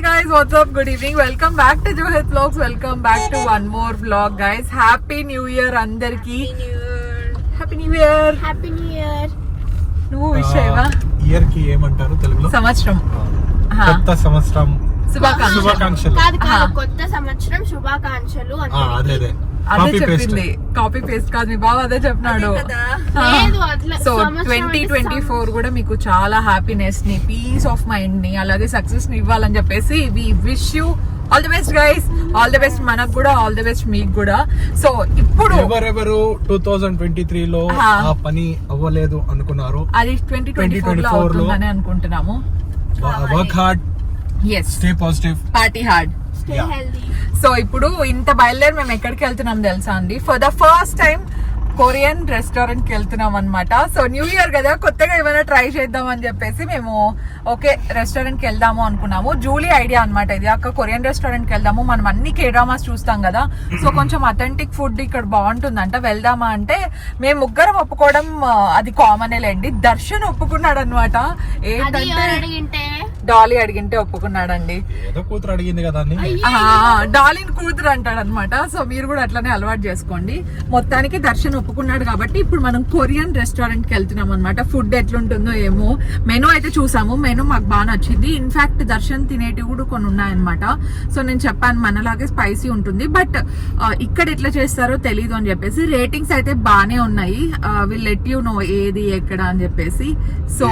guys, what's up? Good evening. Welcome back to Johit Vlogs. Welcome back to one more vlog, guys. Happy New Year andarki. Happy New Year. Happy New Year. నువ్వు wish చేయవా? Year కి ఏమంటారు తెలుగులో? సంవత్సరం. కొత్త సంవత్సరం శుభాకాంక్షలు. కాదు కొత్త సంవత్సరం శుభాకాంక్షలు అదే అదే చెప్పింది. కాపీ పేస్ట్ కాదు, మీ బావ అదే చెప్పినాడు. సో 2024 కూడా మీకు చాలా హ్యాపీనెస్ ని, పీస్ ఆఫ్ మైండ్ ని, అలాగే సక్సెస్ ని ఇవ్వాలని చెప్పేసి we wish you all the best guys. All the best మనకు కూడా, ఆల్ ది బెస్ట్ మీకు కూడా. సో ఇప్పుడు ఎవరెవరు 2023 లో ఆ పని అవ్వలేదు అనుకున్నారు, అది 2024 లో అవుతుందని అనుకుంటున్నాము. Work hard, stay positive, party hard, stay healthy. So ఇప్పుడు ఇంత బయలుదేరి మేము ఎక్కడికి వెళ్తున్నాం తెలుసా అండి? For the first time Korean restaurant కి వెళ్తున్నాం అనమాట. సో న్యూ ఇయర్ కదా, కొత్తగా ఏమైనా ట్రై చేద్దాం అని చెప్పేసి మేము ఓకే రెస్టారెంట్ కి వెళ్దాము అనుకున్నాము. జూలీ ఐడియా అనమాట ఇది. అక్క కొరియన్ రెస్టారెంట్ కి వెళ్దాము, మనం అన్ని కే డ్రామాస్ చూస్తాం కదా, సో కొంచెం అథెంటిక్ ఫుడ్ ఇక్కడ బాగుంటుందంట, వెళ్దామా అంటే మేము ముగ్గురం ఒప్పుకోవడం అది కామనే లేండి. దర్శన్ ఒప్పుకున్నాడు అనమాట. ఏంటంటే డాలీ అడిగింటే ఒప్పుకున్నాడండి. ఏదో కూతురు అడిగింది కదా, డాలీని కూతురు అంటాడు అనమాట. సో మీరు కూడా అట్లనే అలవాటు చేసుకోండి. మొత్తానికి దర్శన్ ఒప్పుకున్నాడు కాబట్టి ఇప్పుడు మనం కొరియన్ రెస్టారెంట్ కి వెళ్తున్నాం అనమాట. ఫుడ్ ఎట్లుంటుందో ఏమో. మెనూ అయితే చూసాము, మెనూ మాకు బాగా నచ్చింది. ఇన్ఫాక్ట్ దర్శన్ తినేటివి కూడా కొన్ని ఉన్నాయన్నమాట. సో నేను చెప్పాను మనలాగే స్పైసీ ఉంటుంది, బట్ ఇక్కడ ఎట్లా చేస్తారో తెలీదు అని చెప్పేసి. రేటింగ్స్ అయితే బానే ఉన్నాయి. విల్ లెట్ యూ నో ఏది ఎక్కడ అని చెప్పేసి. సో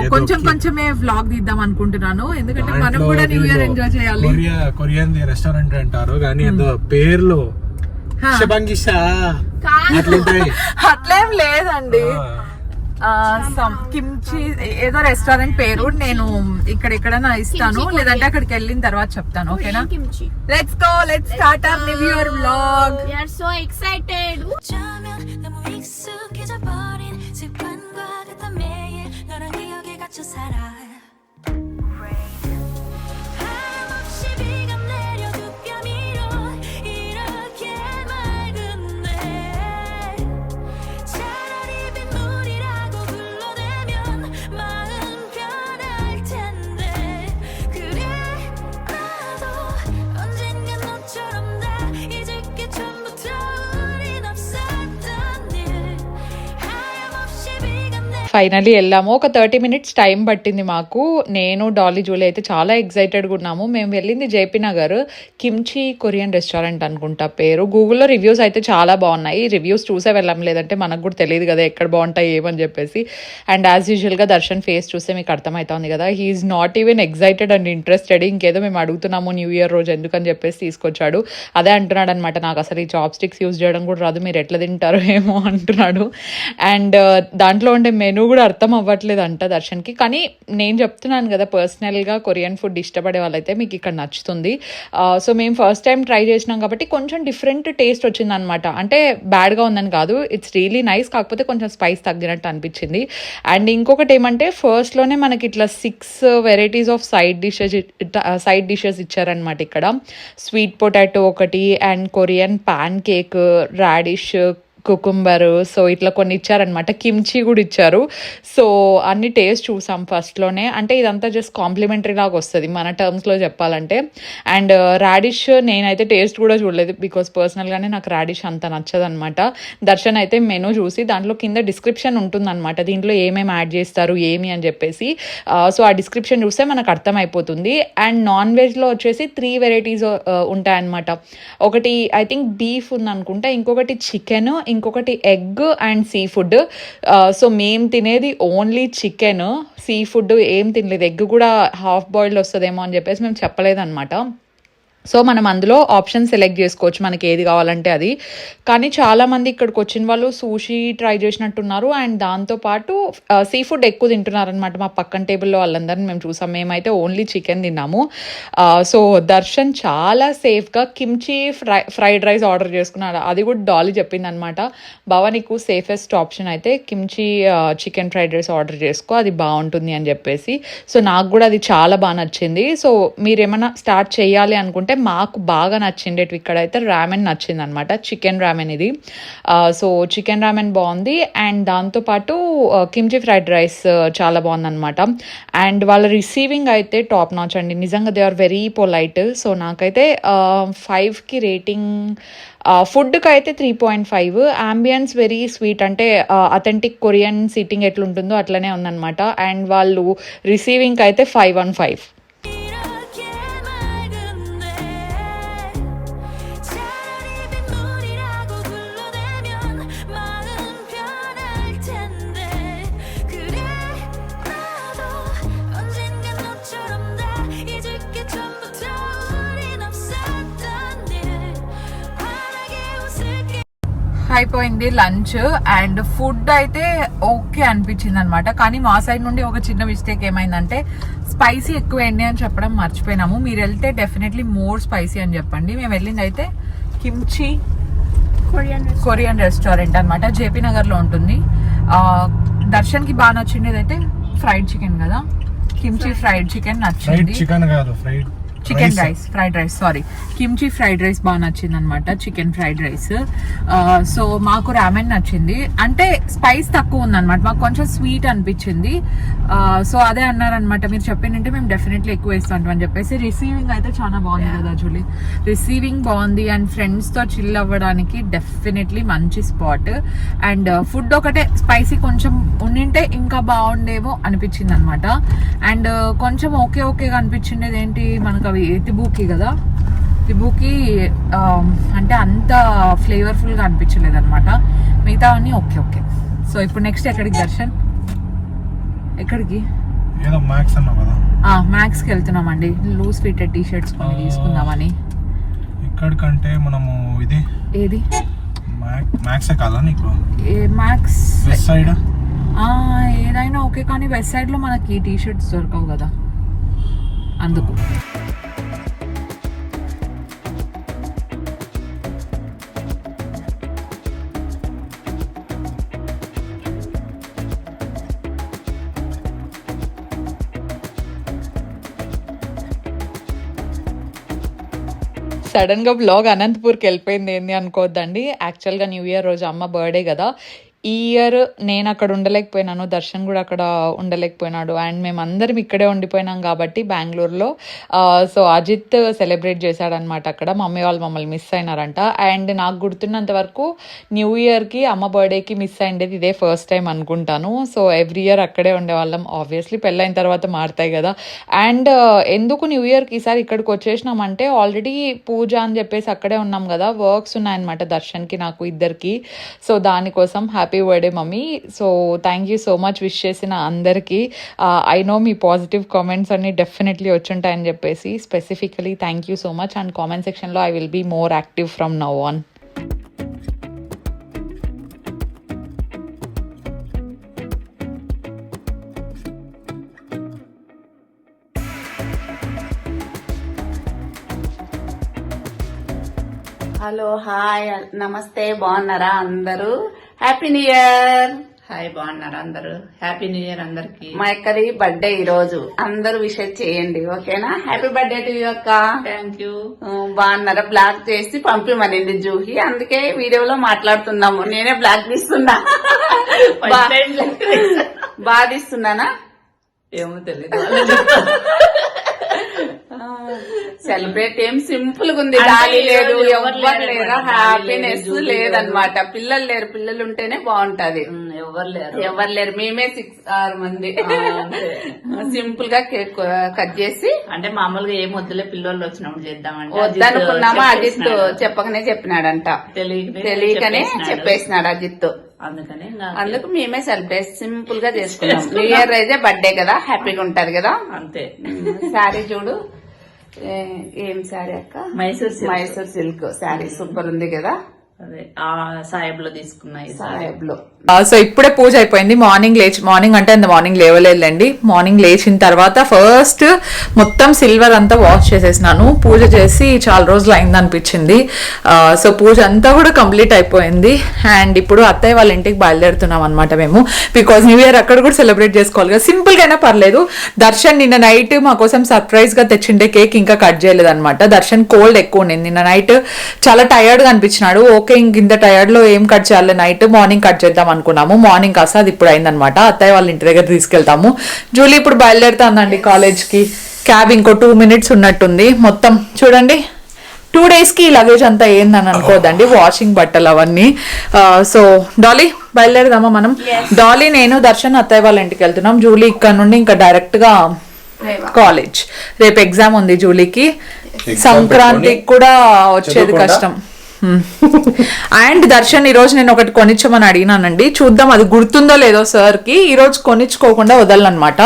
కొంచెమే వ్లాగ్ తీద్దాం అనుకుంటున్నాను, ఎందుకంటే మనం కూడా న్యూ ఇయర్ ఎంజాయ్ చేయాలి. కొరియన్ రెస్టారెంట్ అంటారు కానీ పేర్లు అట్లేం లేదండి. కిమ్చి ఏదో రెస్టారెంట్ పేరు నేను ఇక్కడ ఇస్తాను, లేదంటే అక్కడికి వెళ్ళిన తర్వాత చెప్తాను. ఓకేనా? Let's go, let's start our new year vlog. We are so excited. Finally వెళ్ళాము. ఒక 30 minutes టైం పట్టింది మాకు. నేను డాలీ జూలీ అయితే చాలా ఎక్సైటెడ్గా ఉన్నాము. మేము వెళ్ళింది JP Nagar kimchi Korean restaurant అనుకుంటా పేరు. గూగుల్లో రివ్యూస్ అయితే చాలా బాగున్నాయి. రివ్యూస్ చూసే వెళ్ళాం, లేదంటే మనకు కూడా తెలియదు కదా ఎక్కడ బాగుంటాయి ఏమని చెప్పేసి. అండ్ యాజ్ యూజువల్గా దర్శన్ ఫేస్ చూస్తే మీకు అర్థమవుతుంది కదా, he is not even excited and interested. ఇంకేదో మేము అడుగుతున్నాము న్యూ ఇయర్ రోజు ఎందుకని చెప్పేసి తీసుకొచ్చాడు. అదే అంటున్నాడు అనమాట, నాకు అసలు ఈ చాప్ స్టిక్స్ యూజ్ చేయడం కూడా రాదు, మీరు ఎట్లా తింటారో ఏమో అంటున్నాడు. అండ్ దాంట్లో ఉండే మెనూ కూడా అర్థం అవ్వట్లేదు అంట దర్శన్కి. కానీ నేను చెప్తున్నాను కదా, పర్సనల్గా కొరియన్ ఫుడ్ ఇష్టపడే వాళ్ళైతే మీకు ఇక్కడ నచ్చుతుంది. సో మేము ఫస్ట్ టైం ట్రై చేసినాం కాబట్టి కొంచెం డిఫరెంట్ టేస్ట్ వచ్చింది అనమాట. అంటే బ్యాడ్గా ఉందని కాదు, ఇట్స్ రియలీ నైస్. కాకపోతే కొంచెం స్పైస్ తగ్గినట్టు అనిపించింది. అండ్ ఇంకొకటి ఏమంటే ఫస్ట్లోనే మనకి ఇట్లా 6 varieties ఆఫ్ సైడ్ డిషెస్ ఇచ్చారనమాట. ఇక్కడ స్వీట్ పొటాటో ఒకటి, and Korean pan cake, radish, cucumber, so ఇట్లా కొన్ని ఇచ్చారనమాట. కిమ్చి కూడా ఇచ్చారు. సో అన్ని టేస్ట్ చూసాం ఫస్ట్లోనే. అంటే ఇదంతా జస్ట్ కాంప్లిమెంటరీ లాగా వస్తుంది మన టర్మ్స్లో చెప్పాలంటే. అండ్ రాడిష్ నేనైతే టేస్ట్ కూడా చూడలేదు, బికాస్ పర్సనల్గానే నాకు రాడిష్ అంత నచ్చదనమాట. దర్శన్ అయితే మెనూ చూసి దాంట్లో కింద డిస్క్రిప్షన్ ఉంటుందన్నమాట, దీంట్లో ఏమేమి యాడ్ చేస్తారు ఏమి అని చెప్పేసి. సో ఆ డిస్క్రిప్షన్ చూస్తే మనకు అర్థమైపోతుంది. అండ్ నాన్ వెజ్లో వచ్చేసి 3 varieties ఉంటాయన్నమాట. ఒకటి ఐ థింక్ బీఫ్ ఉందనుకుంటా, ఇంకొకటి చికెన్, ఇంకొకటి egg and sea food. So మేము తినేది ఓన్లీ చికెన్, సీ ఫుడ్ ఏం తినలేదు. ఎగ్ కూడా హాఫ్ బాయిల్డ్ వస్తుందేమో అని చెప్పేసి మేము చెప్పలేదన్నమాట. సో మనం అందులో ఆప్షన్ సెలెక్ట్ చేసుకోవచ్చు మనకి ఏది కావాలంటే అది. కానీ చాలామంది ఇక్కడికి వచ్చిన వాళ్ళు సూషీ ట్రై చేసినట్టున్నారు. అండ్ దాంతోపాటు సీ ఫుడ్ ఎక్కువ తింటున్నారనమాట. మా పక్కన టేబుల్లో వాళ్ళందరినీ మేము చూసాం. మేమైతే ఓన్లీ చికెన్ తిన్నాము. సో దర్శన్ చాలా సేఫ్గా కిమ్చి ఫ్రైడ్ రైస్ ఆర్డర్ చేసుకున్నాడు. అది కూడా డాలీ చెప్పింది అనమాట, బావా నీకు సేఫెస్ట్ ఆప్షన్ అయితే kimchi chicken fried rice order చేసుకో, అది బాగుంటుంది అని చెప్పేసి. సో నాకు కూడా అది చాలా బాగా నచ్చింది. సో మీరు ఏమైనా స్టార్ట్ చేయాలి అనుకుంటే మాకు బాగా నచ్చిండేవి ఇక్కడైతే రామెన్ నచ్చింది అనమాట. చికెన్ రామెన్ ఇది. సో చికెన్ రామెన్ బాగుంది. అండ్ దాంతోపాటు కిమ్చి ఫ్రైడ్ రైస్ చాలా బాగుందన్నమాట. అండ్ వాళ్ళ రిసీవింగ్ అయితే టాప్ నాచ్ అండి. నిజంగా they are very polite. So నాకైతే 5కి రేటింగ్. ఫుడ్కి అయితే 3.5. అంబియన్స్ వెరీ స్వీట్, అంటే అథెంటిక్ కొరియన్ సీటింగ్ ఎట్లుంటుందో అట్లనే ఉందన్నమాట. అండ్ వాళ్ళు రిసీవింగ్కి అయితే 5/5. అయిపోయింది లంచ్. అండ్ ఫుడ్ అయితే ఓకే అనిపించింది అనమాట. కానీ మా సైడ్ నుండి ఒక చిన్న మిస్టేక్ ఏమైందంటే స్పైసీ ఎక్కువ వేయండి అని చెప్పడం మర్చిపోయినాము. మీరు వెళ్తే డెఫినెట్లీ మోర్ స్పైసీ అని చెప్పండి. మేము వెళ్ళింది అయితే కిమ్చి కొరియన్ రెస్టారెంట్ అనమాట. జేపీ నగర్ లో ఉంటుంది. దర్శన్కి బాగా నచ్చిండేది అయితే ఫ్రైడ్ చికెన్ కదా. కిమ్చి ఫ్రైడ్ చికెన్ నచ్చింది. Chicken rice, fried rice, sorry, kimchi fried rice బాగా నచ్చింది అనమాట. Chicken fried rice. సో మాకు రామెన్ నచ్చింది. అంటే స్పైస్ తక్కువ ఉందన్నమాట, మాకు కొంచెం స్వీట్ అనిపించింది. సో అదే అన్నారనమాట, మీరు చెప్పిందంటే మేము డెఫినెట్లీ ఎక్కువ వేస్తాం అని చెప్పేసి. రిసీవింగ్ అయితే చాలా బాగుంది కదా జూలీ. రిసీవింగ్ బాగుంది. అండ్ ఫ్రెండ్స్తో చిల్ అవ్వడానికి డెఫినెట్లీ మంచి స్పాట్. అండ్ ఫుడ్ ఒకటే స్పైసీ కొంచెం ఉండింటే ఇంకా బాగుండేమో అనిపించింది అనమాట. అండ్ కొంచెం ఓకేగా అనిపించిండేది ఏంటి, మనకు అవి తిబూకి కదా, తిబూకి అంటే అంత ఫ్లేవర్ఫుల్గా అనిపించలేదు అనమాట. మిగతా అన్నీ ఓకే. సో ఇప్పుడు నెక్స్ట్ ఎక్కడికి దర్శన్? ఎక్కడికి? మ్యాక్స్కి వెళ్తున్నామండి. లూజ్ ఫిటెడ్ టీ షర్ట్స్ కొన్ని తీసుకుందామని. ఎక్కడికంటే మనము ఇది ఏది మ్యాక్స్ కాదా నీకు? మ్యాక్స్ వెస్ట్ సైడ్ ఏదైనా ఓకే, కానీ వెస్ట్ సైడ్ లో మనకి టీ షర్ట్స్ దొరకవు కదా, అందుకు. సడన్ గా బ్లాగ్ అనంతపూర్కి వెళ్ళిపోయింది ఏంది అనుకోవద్దండి. యాక్చువల్గా న్యూ ఇయర్ రోజు అమ్మ బర్త్డే కదా. ఈ ఇయర్ నేను అక్కడ ఉండలేకపోయినాను, దర్శన్ కూడా అక్కడ ఉండలేకపోయినాడు. అండ్ మేమందరం ఇక్కడే ఉండిపోయినాం కాబట్టి బెంగళూరులో. సో అజిత్ సెలబ్రేట్ చేశాడనమాట అక్కడ. మమ్మీ వాళ్ళు మమ్మల్ని మిస్ అయినారంట. అండ్ నాకు గుర్తున్నంత వరకు న్యూ ఇయర్కి అమ్మ బర్త్డేకి మిస్ అయిండేది ఇదే ఫస్ట్ టైం అనుకుంటాను. సో ఎవ్రీ ఇయర్ అక్కడే ఉండేవాళ్ళం. ఆబ్వియస్లీ పెళ్ళైన తర్వాత మారుతాయి కదా. అండ్ ఎందుకు న్యూ ఇయర్కి ఈసారి ఇక్కడికి వచ్చేసినామంటే, ఆల్రెడీ పూజ అని చెప్పేసి అక్కడే ఉన్నాం కదా, వర్క్స్ ఉన్నాయన్నమాట దర్శన్కి నాకు ఇద్దరికి. సో దానికోసం happy birthday mummy. So thank you so much wish చేసిన అందరికీ. ఐ నో మీ పాజిటివ్ కామెంట్స్ అన్ని డెఫినెట్లీ వచ్చుంటాయని చెప్పేసి. Specifically thank you so much. And comment సెక్షన్లో I will be more active from now on. Hello, hi, నమస్తే, బాగున్నారా అందరూ? Happy new year. హాయ్, బాగున్నారా అందరూ? హ్యాపీ న్యూ ఇయర్ అందరికి. మా అక్కది బర్త్డే ఈ రోజు, అందరూ విషెస్ చేయండి, ఓకేనా? హ్యాపీ బర్త్డే టు యూ అక్క. Thank you. బాగున్నారా? బ్లాక్ చేసి పంపిమనింది జూహి, అందుకే వీడియోలో మాట్లాడుతున్నాము. నేనే బ్లాక్ తీస్తున్నా. బాగా తీస్తున్నానా ఏమో తెలియదు. సెలబ్రేట్ ఏం సింపుల్ గా ఉంది. గాలి లేదు, ఎవరు లేరా, హ్యాపీనెస్ లేదనమాట. పిల్లలు లేరు, పిల్లలు ఉంటేనే బాగుంటది. ఎవరు లేరు, మేమే 6-6 మంది. సింపుల్ గా కేక్ కట్ చేసి, అంటే మామూలుగా ఏం వద్దులే, పిల్లలు వచ్చినప్పుడు చేద్దామంటే వద్దనుకున్నామా. అజిత్ చెప్పకనే చెప్పినాడంట, తెలియకనే చెప్పేసినాడు అజిత్. అందుకు మేమే సెలబ్రేట్ సింపుల్ గా చేసుకున్నాం. న్యూ ఇయర్ అయితే బర్త్డే కదా, హ్యాపీగా ఉంటది కదా. అంతే. శారీ చూడు, ఏం శారీ అక్క? మైసూర్ సిల్క్ శారీ సూపర్ ఉంది కదా. అదే ఆ సాహెబ్లో తీసుకున్నాయి సాహెబ్లో. సో ఇప్పుడే పూజ అయిపోయింది. మార్నింగ్ అంటే మార్నింగ్ లేవలేదులేండి. మార్నింగ్ లేచిన తర్వాత ఫస్ట్ మొత్తం సిల్వర్ అంతా వాష్ చేసేసినాను. పూజ చేసి చాలా రోజులు అయింది అనిపించింది. సో పూజ అంతా కూడా కంప్లీట్ అయిపోయింది. అండ్ ఇప్పుడు అత్తయ్య వాళ్ళ ఇంటికి బయలుదేరుతున్నాం అనమాట మేము. బికాజ్ న్యూ ఇయర్ అక్కడ కూడా సెలబ్రేట్ చేసుకోవాలి కదా, సింపుల్ గా అయినా పర్లేదు. దర్శన్ నిన్న నైట్ మా కోసం సర్ప్రైజ్ గా తెచ్చిండే కేక్ ఇంకా కట్ చేయలేదు అనమాట. దర్శన్ కోల్డ్ ఎక్కువ ఉండింది. నిన్న నైట్ చాలా టైర్డ్ గా అనిపించినాడు. ఓకే ఇంత టైర్డ్ లో ఏం కట్ చేయాలి, నైట్ మార్నింగ్ కట్ చేద్దాం అనుకున్నాము. మార్నింగ్ కాస్త అది ఇప్పుడు అయిందనమాట. అత్తయ్య వాళ్ళ ఇంటి దగ్గర తీసుకెళ్తాము. జూలీ ఇప్పుడు బయలుదేరుతుందండి కాలేజ్ కి. క్యాబ్ ఇంకో 2 minutes ఉన్నట్టుంది. మొత్తం చూడండి 2 days కి ఈ లగేజ్ అంతా ఏందని అనుకోదండి, వాషింగ్ బట్టలు అవన్నీ. సో డాలీ బయలుదేరదామా మనం? డాలీ నేను దర్శన్ అత్తయ్య వాళ్ళ ఇంటికి వెళ్తున్నాం. జూలీ ఇక్కడ నుండి ఇంకా డైరెక్ట్ గా కాలేజ్. రేపు ఎగ్జామ్ ఉంది జూలీకి. సంక్రాంతికి కూడా వచ్చేది కష్టం. అండ్ దర్శన్ ఈ రోజు నేను ఒకటి కొనిచ్చమని అడిగినానండి. చూద్దాం అది గుర్తుందో లేదో సార్ కి. ఈ రోజు కొనిచ్చుకోకుండా వదలనమాట.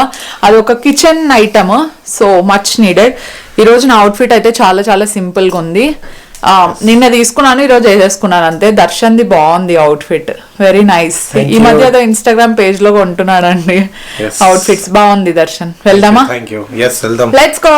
అది ఒక kitchen item, so much needed. ఈ రోజు నా అవుట్ఫిట్ అయితే చాలా చాలా సింపుల్ గా ఉంది. నిన్న తీసుకున్నాను, ఈ రోజు వేసేసుకున్నాను అంతే. దర్శన్ది బాగుంది అవుట్ఫిట్, వెరీ నైస్. ఈ మధ్య ఏదో ఇన్స్టాగ్రామ్ పేజ్ లో కొంటున్నాడండి అవుట్ఫిట్స్. బాగుంది దర్శన్. వెళ్దామా? Let's go.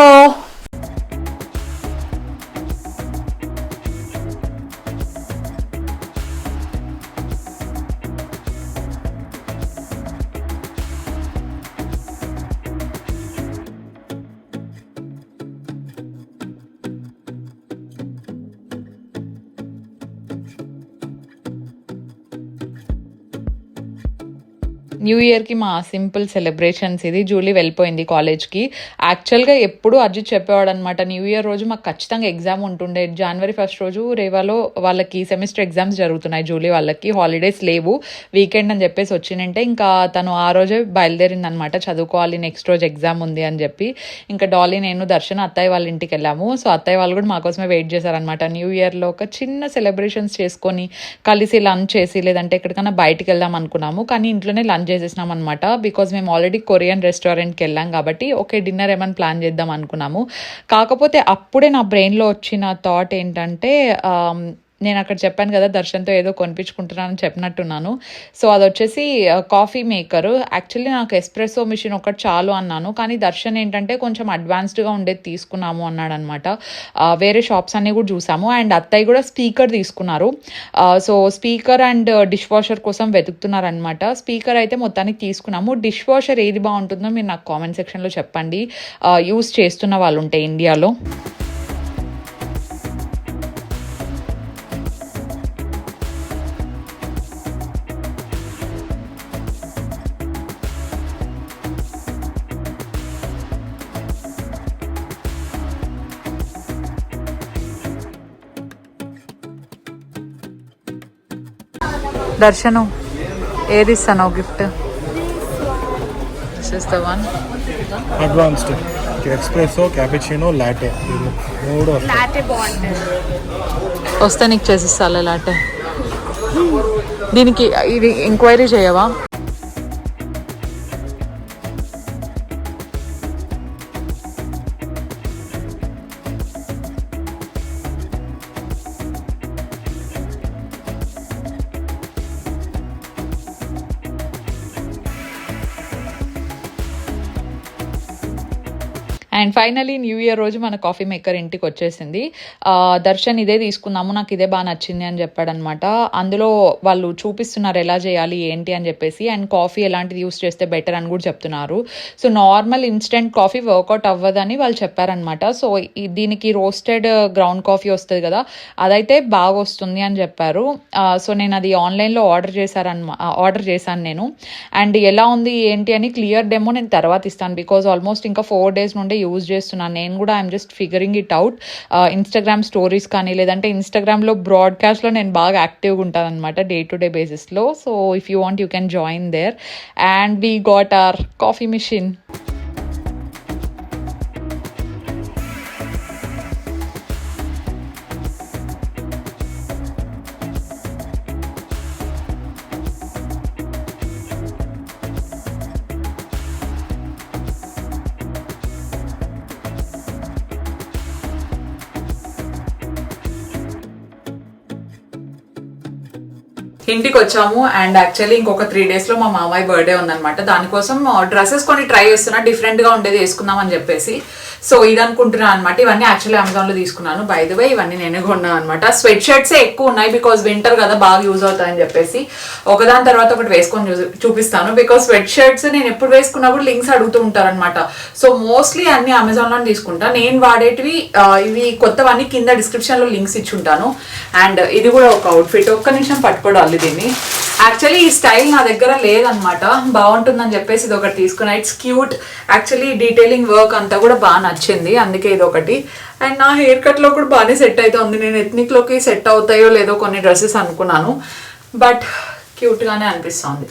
న్యూ ఇయర్కి మా సింపుల్ సెలబ్రేషన్స్ ఇది. జూలీ వెళ్ళిపోయింది కాలేజ్కి. యాక్చువల్గా ఎప్పుడు అజిత్ చెప్పేవాడు అనమాట, న్యూ ఇయర్ రోజు మాకు ఖచ్చితంగా ఎగ్జామ్ ఉంటుండే. January 1st రోజు రేవాలో వాళ్ళకి సెమిస్టర్ ఎగ్జామ్స్ జరుగుతున్నాయి. జూలీ వాళ్ళకి హాలిడేస్ లేవు, వీకెండ్ అని చెప్పేసి వచ్చినంటే ఇంకా తను ఆ రోజే బయలుదేరింది అనమాట. చదువుకోవాలి, నెక్స్ట్ రోజు ఎగ్జామ్ ఉంది అని చెప్పి. ఇంకా డాలీ నేను దర్శన్ అత్తయ్య వాళ్ళ ఇంటికి వెళ్ళాము. సో అత్తయ్య వాళ్ళు కూడా మాకోసమే వెయిట్ చేశారనమాట. న్యూ ఇయర్లో ఒక చిన్న సెలబ్రేషన్స్ చేసుకొని కలిసి లంచ్ చేసి లేదంటే ఎక్కడికైనా బయటికి వెళ్దాం అనుకున్నాము. కానీ ఇంట్లోనే లంచ్ చేసేసినాం అనమాట. బికాజ్ మేము ఆల్రెడీ కొరియన్ రెస్టారెంట్కి వెళ్ళాం కాబట్టి ఓకే డిన్నర్ ఏమైనా ప్లాన్ చేద్దాం అనుకున్నాము. కాకపోతే అప్పుడే నా బ్రెయిన్లో వచ్చిన థాట్ ఏంటంటే, నేను అక్కడ చెప్పాను కదా దర్శన్తో ఏదో కొనిపించుకుంటున్నానని చెప్పినట్టున్నాను. సో అది వచ్చేసి కాఫీ మేకర్. యాక్చువల్లీ నాకు ఎస్ప్రెసో మిషన్ ఒకటి చాలు అన్నాను, కానీ దర్శన్ ఏంటంటే కొంచెం అడ్వాన్స్డ్గా ఉండేది తీసుకున్నాము అన్నాడు అనమాట. వేరే షాప్స్ అన్నీ కూడా చూసాము. అండ్ అత్తయ్య కూడా స్పీకర్ తీసుకున్నారు. So speaker and dish washer కోసం వెతుకుతున్నారనమాట. స్పీకర్ అయితే మొత్తానికి తీసుకున్నాము. డిష్ వాషర్ ఏది బాగుంటుందో మీరు నాకు కామెంట్ సెక్షన్లో చెప్పండి, యూస్ చేస్తున్న వాళ్ళు ఉంటే ఇండియాలో. దర్శను ఏది ఇస్తాను gift? Advanced ఎక్స్ప్రెసో, cappuccino, latte. Latte బాగుంటుంది. వస్తే నీకు చేసిస్తాలే లాటే. దీనికి ఇది ఎంక్వైరీ చేయవా? అండ్ ఫైనలీ న్యూ ఇయర్ రోజు మన కాఫీ మేకర్ ఇంటికి వచ్చేసింది. దర్శన్ ఇదే తీసుకున్నాము, నాకు ఇదే బాగా నచ్చింది అని చెప్పాడనమాట. అందులో వాళ్ళు చూపిస్తున్నారు ఎలా చేయాలి ఏంటి అని చెప్పేసి, అండ్ కాఫీ ఎలాంటిది యూస్ చేస్తే బెటర్ అని కూడా చెప్తున్నారు. So normal instant coffee work out అవ్వదని వాళ్ళు చెప్పారనమాట. సో దీనికి రోస్టెడ్ గ్రౌండ్ కాఫీ వస్తుంది కదా, అదైతే బాగా వస్తుంది అని చెప్పారు. సో నేను అది ఆన్లైన్లో ఆర్డర్ చేశాను నేను. అండ్ ఎలా ఉంది ఏంటి అని క్లియర్ డెమో నేను తర్వాత ఇస్తాను. బికాజ్ ఆల్మోస్ట్ ఇంకా 4 days నుండి యూజ్ చేస్తున్నాను నేను కూడా. I'm just figuring it out. Instagram stories కానీ లేదంటే ఇన్స్టాగ్రామ్లో బ్రాడ్కాస్ట్లో నేను బాగా యాక్టివ్గా ఉంటాను అనమాట డే టు డే బేసిస్లో. So if you want you can join there. And we got our coffee machine. ఇంటికి వచ్చాము అండ్ యాక్చువల్లీ ఇంకొక 3 days లో మా మామయ్య బర్త్డే ఉందన్నమాట. దానికోసం డ్రెస్సెస్ కొన్ని ట్రై చేస్తున్నా, డిఫరెంట్ గా ఉండేది వేసుకుందాం అని చెప్పేసి. సో ఇది అనుకుంటున్నాను అనమాట. ఇవన్నీ యాక్చువల్లీ అమెజాన్ లో తీసుకున్నాను. బై ద వే ఇవన్నీ నేనే కొన్నాను అనమాట. స్వెట్ షర్ట్సే ఎక్కువ ఉన్నాయి బికాస్ వింటర్ కదా, బాగా యూజ్ అవుతాయని చెప్పేసి ఒకదాని తర్వాత ఒకటి వేసుకొని చూపిస్తాను. బికాస్ స్వెట్ షర్ట్స్ నేను ఎప్పుడు వేసుకున్నప్పుడు లింక్స్ అడుగుతూ ఉంటారు అనమాట. సో మోస్ట్లీ అన్ని అమెజాన్ లో తీసుకుంటా. నేను వాడేటివి ఇవి కొత్తవన్నీ కింద డిస్క్రిప్షన్ లో లింక్స్ ఇచ్చుంటాను. అండ్ ఇది కూడా ఒక అవుట్ఫిట్. ఒక్క నిమిషం పట్టుకోవాలి దీన్ని. యాక్చువల్లీ ఈ స్టైల్ నా దగ్గర లేదనమాట, బాగుంటుందని చెప్పేసి ఇది ఒకటి తీసుకున్నా. It's cute. Actually detailing work అంతా కూడా బాగా నచ్చింది, అందుకే ఇది ఒకటి. అండ్ నా హెయిర్ కట్ లో కూడా బాగానే సెట్ అవుతుంది. నేను ఎథ్నిక్ లోకి సెట్ అవుతాయో లేదో కొన్ని డ్రెస్సెస్ అనుకున్నాను, బట్ క్యూట్ గానే అనిపిస్తుంది.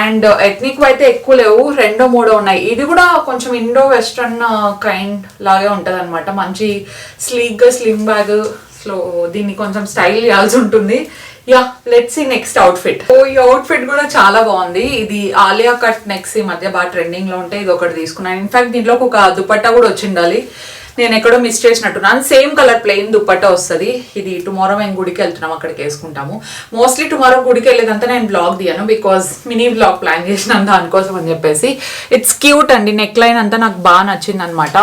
అండ్ ఎథ్నిక్ అయితే ఎక్కువ లేవు, 2-3 ఉన్నాయి. ఇది కూడా కొంచెం ఇండో వెస్ట్రన్ కైండ్ లాగే ఉంటది అనమాట. మంచి స్లీక్ గా స్లిమ్ బ్యాగ్. సో దీన్ని కొంచెం స్టైల్ చేయాల్సి ఉంటుంది. Yeah, let's see next outfit. ఈ అవుట్ఫిట్ కూడా చాలా బాగుంది. ఇది ఆలియా కట్ నెక్స్ ఈ మధ్య బాగా ట్రెండింగ్ లో ఉంటే ఇది ఒకటి తీసుకున్నాను. ఇన్ఫాక్ట్ దీంట్లో ఒక దుపట్టా కూడా వచ్చిండాలి, నేను ఎక్కడో మిస్ చేసినట్టున్నాను. సేమ్ కలర్ ప్లెయిన్ దుపట్టా వస్తుంది. ఇది టుమారో మేము గుడికి వెళ్తున్నాం, అక్కడికి వేసుకుంటాము. మోస్ట్లీ టుమారో గుడికి వెళ్ళేదంతా నేను బ్లాగ్ దిగాను బికాస్ మినీ బ్లాగ్ ప్లాన్ చేసినాను దానికోసం అని చెప్పేసి. ఇట్స్ క్యూట్ అండి. నెక్ లైన్ అంతా నాకు బాగా నచ్చింది అనమాట.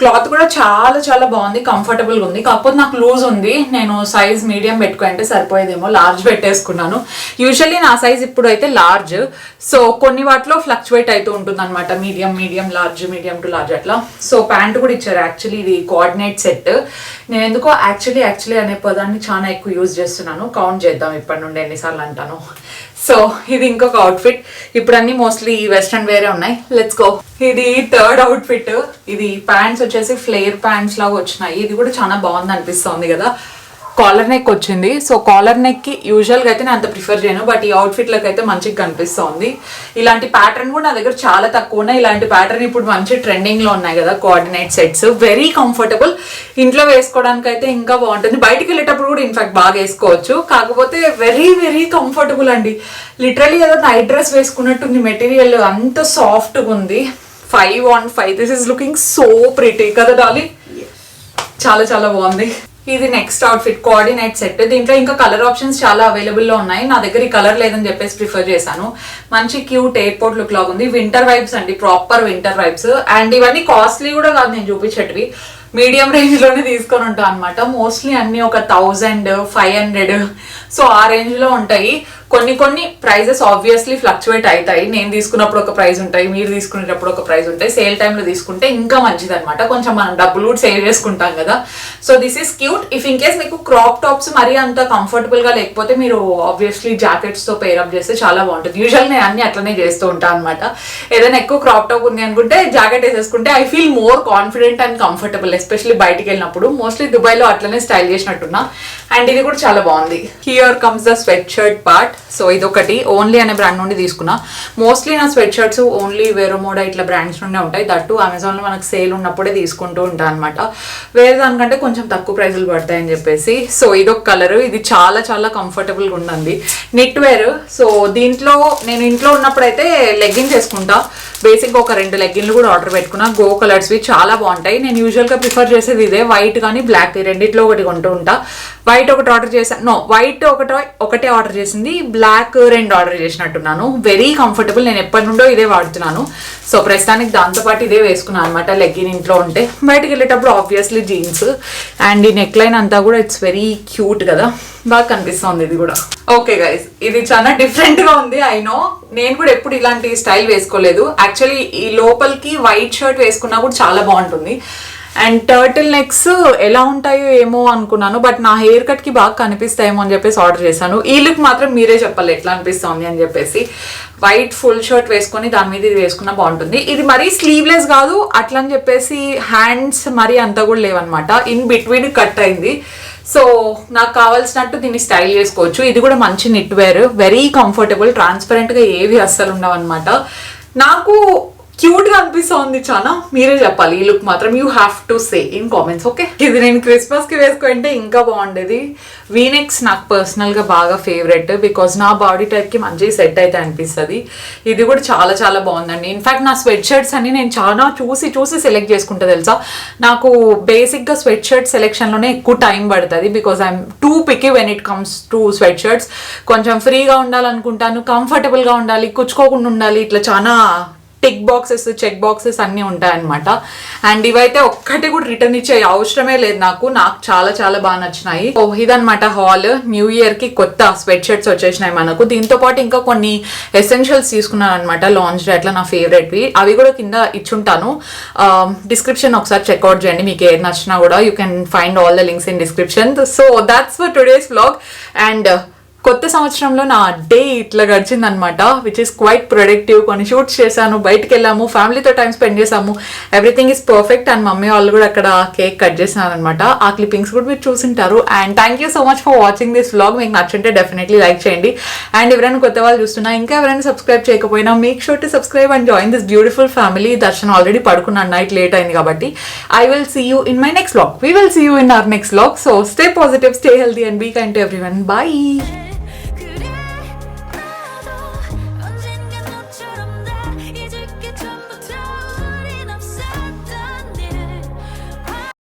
క్లాత్ కూడా చాలా చాలా బాగుంది, కంఫర్టబుల్ గా ఉంది. కాకపోతే నాకు లూజ్ ఉంది, నేను సైజ్ మీడియం పెట్టుకుంటే సరిపోయేదేమో, లార్జ్ పెట్టేసుకున్నాను. యూజువల్లీ నా సైజ్ ఇప్పుడు అయితే లార్జ్. సో కొన్ని వాటిలో ఫ్లక్చువేట్ అవుతూ ఉంటుంది అనమాట, medium large, medium to large అట్లా. సో ప్యాంట్ కూడా ఇచ్చారు. యాక్చువల్లీ ఇది కోఆర్డినేట్ సెట్. నేను ఎందుకో యాక్చువల్లీ అనే పదాన్ని చాలా ఎక్కువ యూజ్ చేస్తున్నాను. కౌంట్ చేద్దాం ఇప్పటి నుండి ఎన్నిసార్లు అంటాను. సో ఇది ఇంకొక అవుట్ఫిట్. ఇప్పుడు అన్ని మోస్ట్లీ వెస్ట్రన్ వేరే ఉన్నాయి. Let's go. ఇది 3rd అవుట్ఫిట్. ఇది ప్యాంట్స్ వచ్చేసి ఫ్లేర్ ప్యాంట్స్ లాగా వచ్చినాయి. ఇది కూడా చాలా బాగుంది అనిపిస్తుంది కదా. కాలర్ నెక్ వచ్చింది. సో కాలర్ నెక్ కి యూజువల్ గా అయితే నేను అంత ప్రిఫర్ చేయను, బట్ ఈ అవుట్ఫిట్ లకు అయితే మంచిగా కనిపిస్తుంది. ఇలాంటి ప్యాటర్న్ కూడా నా దగ్గర చాలా తక్కువ ఉన్నాయి. ఇలాంటి ప్యాటర్న్ ఇప్పుడు మంచి ట్రెండింగ్ లో ఉన్నాయి కదా కోఆర్డినేట్ సెట్స్. Very comfortable. ఇంట్లో వేసుకోవడానికి అయితే ఇంకా బాగుంటుంది. బయటికి వెళ్ళేటప్పుడు కూడా ఇన్ఫాక్ట్ బాగా వేసుకోవచ్చు. కాకపోతే వెరీ కంఫర్టబుల్ అండి. లిటరలీ ఏదో నైట్ డ్రెస్ వేసుకున్నట్టుంది. మెటీరియల్ అంత సాఫ్ట్ గా ఉంది. 5/5. This is looking so pretty కదా డాలీ. చాలా చాలా బాగుంది. ఇది నెక్స్ట్ అవుట్ఫిట్, కోఆర్డినేట్ సెట్. దీంట్లో ఇంకా కలర్ ఆప్షన్స్ చాలా అవైలబుల్ లో ఉన్నాయి. నా దగ్గర ఈ కలర్ లేదని చెప్పేసి ప్రిఫర్ చేశాను. మంచి క్యూట్ ఎయిర్పోర్ట్ లుక్ లాగా ఉంది. వింటర్ వైబ్స్ అండి, ప్రాపర్ వింటర్ వైబ్స్. అండ్ ఇవన్నీ కాస్ట్లీ కూడా కాదు నేను చూపించేటివి, మీడియం రేంజ్ లోనే తీసుకొని ఉంటాను అనమాట. మోస్ట్లీ అన్ని ఒక 1000-500 సో ఆ రేంజ్ లో ఉంటాయి. కొన్ని ప్రైజెస్ ఆబ్వియస్లీ ఫ్లక్చువేట్ అవుతాయి. నేను తీసుకున్నప్పుడు ఒక ప్రైస్ ఉంటాయి, మీరు తీసుకునేటప్పుడు ఒక ప్రైస్ ఉంటాయి. సేల్ టైంలో తీసుకుంటే ఇంకా మంచిది అనమాట. కొంచెం మనం డబ్బులు కూడా సేవ్ చేసుకుంటాం కదా. So this is cute. If in case మీకు క్రాప్ టాప్స్ మరీ అంత కంఫర్టబుల్ గా లేకపోతే మీరు ఆబ్వియస్లీ జాకెట్స్ తో పేరప్ చేస్తే చాలా బాగుంటుంది. యూజువల్ నేను అన్ని అట్లనే చేస్తూ ఉంటాను అనమాట. ఏదైనా ఎక్కువ క్రాప్ టాప్ ఉంది అనుకుంటే జాకెట్ వేసేసుకుంటే I feel more confident and comfortable, especially బయటికి వెళ్ళినప్పుడు. మోస్ట్లీ దుబాయ్ లో అట్లనే స్టైల్ చేసినట్టున్నా. అండ్ ఇది కూడా చాలా బాగుంది. Here comes the sweat shirt part. So ఇదొకటి ఓన్లీ అనే బ్రాండ్ నుండి తీసుకున్నా. మోస్ట్లీ నా స్వెట్ షర్ట్స్ ఓన్లీ వేరోమోడా ఇట్లా బ్రాండ్స్ నుండే ఉంటాయి. దట్టు అమెజాన్ లో మనకు సేల్ ఉన్నప్పుడే తీసుకుంటూ ఉంటాను అనమాట. వేరే దానికంటే కొంచెం తక్కువ ప్రైజులు పడతాయని చెప్పేసి. సో ఇదొక కలర్. ఇది చాలా చాలా కంఫర్టబుల్ గా ఉందండి. Neat wear. సో దీంట్లో నేను ఇంట్లో ఉన్నప్పుడు అయితే లెగ్గిన్స్ వేసుకుంటా. బేసిక్ ఒక 2 లెగ్గిన్లు కూడా ఆర్డర్ పెట్టుకున్నా. గో కలర్స్వి చాలా బాగుంటాయి. నేను యూజువల్ గా ప్రిఫర్ చేసేది ఇదే, వైట్ కానీ బ్లాక్, రెండిట్లో ఒకటి కొంటూ ఉంటా. వైట్ ఒకటి ఆర్డర్ చేశాను, వైట్ ఒకటే ఆర్డర్ చేసింది, బ్లాక్ 2 ఆర్డర్ చేసినట్టున్నాను. Very comfortable. నేను ఎప్పటి నుండో ఇదే వాడుతున్నాను. సో ప్రస్తుతానికి దాంతోపాటు ఇదే వేసుకున్నాను అనమాట. లెగ్గిన్ ఇంట్లో ఉంటే, బయటకు వెళ్ళేటప్పుడు ఆబ్వియస్లీ జీన్స్. అండ్ ఈ నెక్ లైన్ అంతా కూడా ఇట్స్ వెరీ క్యూట్ కదా, బాగా కనిపిస్తుంది ఇది కూడా. ఓకే గైస్, ఇది చాలా డిఫరెంట్ గా ఉంది. ఐ నో, నేను కూడా ఎప్పుడు ఇలాంటి స్టైల్ వేసుకోలేదు. యాక్చువల్లీ ఈ లోపలికి వైట్ షర్ట్ వేసుకున్నా కూడా చాలా బాగుంటుంది. అండ్ టర్టిల్ నెక్స్ ఎలా ఉంటాయో ఏమో అనుకున్నాను, బట్ నా హెయిర్ కట్ కి బాగా కనిపిస్తాయేమో అని చెప్పేసి ఆర్డర్ చేశాను. ఈ లుక్ మాత్రం మీరే చెప్పాలి ఎట్లా అనిపిస్తుంది అని చెప్పేసి. వైట్ ఫుల్ షర్ట్ వేసుకొని దాని మీద ఇది వేసుకున్నా బాగుంటుంది. ఇది మరీ స్లీవ్లెస్ కాదు, అట్లా అని చెప్పేసి హ్యాండ్స్ మరీ అంతా కూడా లేవన్నమాట. ఇన్ బిట్వీన్ కట్ అయింది. సో నాకు కావాల్సినట్టు దీన్ని స్టైల్ చేసుకోవచ్చు. ఇది కూడా మంచి knit wear, very comfortable. Transparent గా ఏవి అస్సలు ఉండవు అనమాట. నాకు క్యూట్ గా అనిపిస్తుంది చాలా. మీరే చెప్పాలి ఈ లుక్ మాత్రం. You have to say in comments. Okay, ఇది నేను క్రిస్మస్ కి వేసుకుంటే ఇంకా బాగుండేది. వీనెక్స్ నాకు పర్సనల్ గా బాగా ఫేవరెట్, బికాస్ నా బాడీ టైప్ కి మంచి సెట్ అయితే అనిపిస్తుంది. ఇది కూడా చాలా చాలా బాగుందండి. ఇన్ఫాక్ట్ నా స్వెట్ షర్ట్స్ అన్ని నేను చాలా చూసి సెలెక్ట్ చేసుకుంటా తెలుసా. నాకు బేసిక్ గా స్వెట్ షర్ట్ సెలెక్షన్ లోనే ఎక్కువ టైం పడుతుంది, because I'm two picky when it comes to sweat shirts. కొంచెం ఫ్రీగా ఉండాలనుకుంటాను, కంఫర్టబుల్ గా ఉండాలి, కుచ్చుకోకుండా ఉండాలి, ఇట్లా చాలా టిక్ బాక్సెస్ చెక్ బాక్సెస్ అన్నీ ఉంటాయన్నమాట. అండ్ ఇవైతే ఒక్కటి కూడా రిటర్న్ ఇచ్చే అవసరమే లేదు నాకు చాలా చాలా బాగా నచ్చినాయి. ఇదనమాట హాల్. న్యూ ఇయర్ కి కొత్త స్వెట్ షర్ట్స్ వచ్చేసినాయి మనకు. దీంతో పాటు ఇంకా కొన్ని ఎసెన్షియల్స్ తీసుకున్నాను అనమాట, లాంచ్ డే అట్లా నా ఫేవరెట్వి. అవి కూడా కింద ఇచ్చుంటాను, డిస్క్రిప్షన్ ఒకసారి చెక్అవుట్ చేయండి. మీకు ఏది నచ్చినా కూడా you can find all the links in description. So that's for today's vlog. And కొత్త సంవత్సరంలో నా డే ఇట్లా గడిచిందనమాట, విచ్ ఇస్ క్వైట్ ప్రొడక్టివ్. కొన్ని షూట్స్ చేశాను, బయటకు వెళ్ళాము, ఫ్యామిలీతో టైం స్పెండ్ చేసాము. Everything is perfect. And mummy వాళ్ళు కూడా అక్కడ కేక్ కట్ చేసినారు అనమాట. ఆ క్లిప్పింగ్స్ కూడా మీరు చూసింటారు. And thank you so much for watching this vlog. మీకు నచ్చుంటే డెఫినెట్లీ లైక్ చేయండి. అండ్ ఎవరైనా కొత్త వాళ్ళు చూస్తున్నా, ఇంకా ఎవరైనా సబ్స్క్రైబ్ చేయకపోయినా, make sure to subscribe and join this beautiful family. Darshan already పడుకున్నాను, నైట్ లేట్ అయింది కాబట్టి. I will see you in my next vlog. We will see you in our next vlog. So stay positive, stay healthy and be kind to everyone. Bye.